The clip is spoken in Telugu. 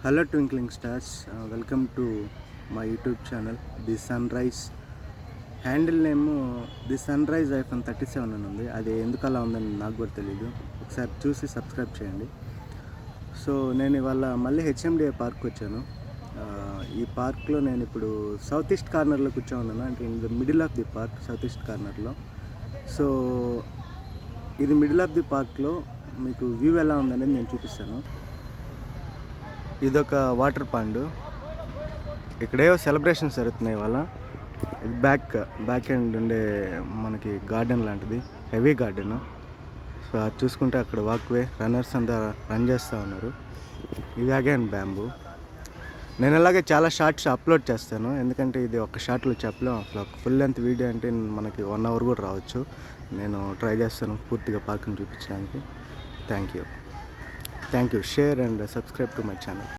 Hello Twinkling Stars, welcome to my YouTube channel the sun rise. Handle name the sun rise iPhone 37 అని ఉంది. అది ఎందుకు అలా ఉందని నాకు కూడా తెలీదు. ఒకసారి చూసి సబ్స్క్రైబ్ చేయండి. సో నేను ఇవాళ మళ్ళీ హెచ్ఎండిఏ పార్క్ వచ్చాను. ఈ పార్క్లో నేను ఇప్పుడు సౌత్ ఈస్ట్ కార్నర్లో కూర్చోన్నాను, అంటే in the middle of the park, south east కార్నర్లో. సో ఇది మిడిల్ ఆఫ్ ది పార్క్లో మీకు వ్యూ ఎలా ఉందనేది నేను చూపిస్తాను. ఇదొక వాటర్ పాండ్. ఇక్కడేవో సెలబ్రేషన్స్ జరుగుతున్నాయి ఇవాళ. ఇది బ్యాక్ ఎండ్ ఉండే మనకి గార్డెన్ లాంటిది, హెవీ గార్డెన్. సో అది చూసుకుంటే అక్కడ వాక్వే, రన్నర్స్ అంతా రన్ చేస్తూ ఉన్నారు. ఇది అగైన్ బ్యాంబూ. నేను అలాగే చాలా షార్ట్స్ అప్లోడ్ చేస్తాను, ఎందుకంటే ఇది ఒక షార్ట్లో చెప్పలేం. అసలు ఒక ఫుల్ లెంత్ వీడియో అంటే మనకి 1 hour కూడా రావచ్చు. నేను ట్రై చేస్తాను పూర్తిగా పార్క్ని చూపించడానికి. Thank you. Share and subscribe to my channel.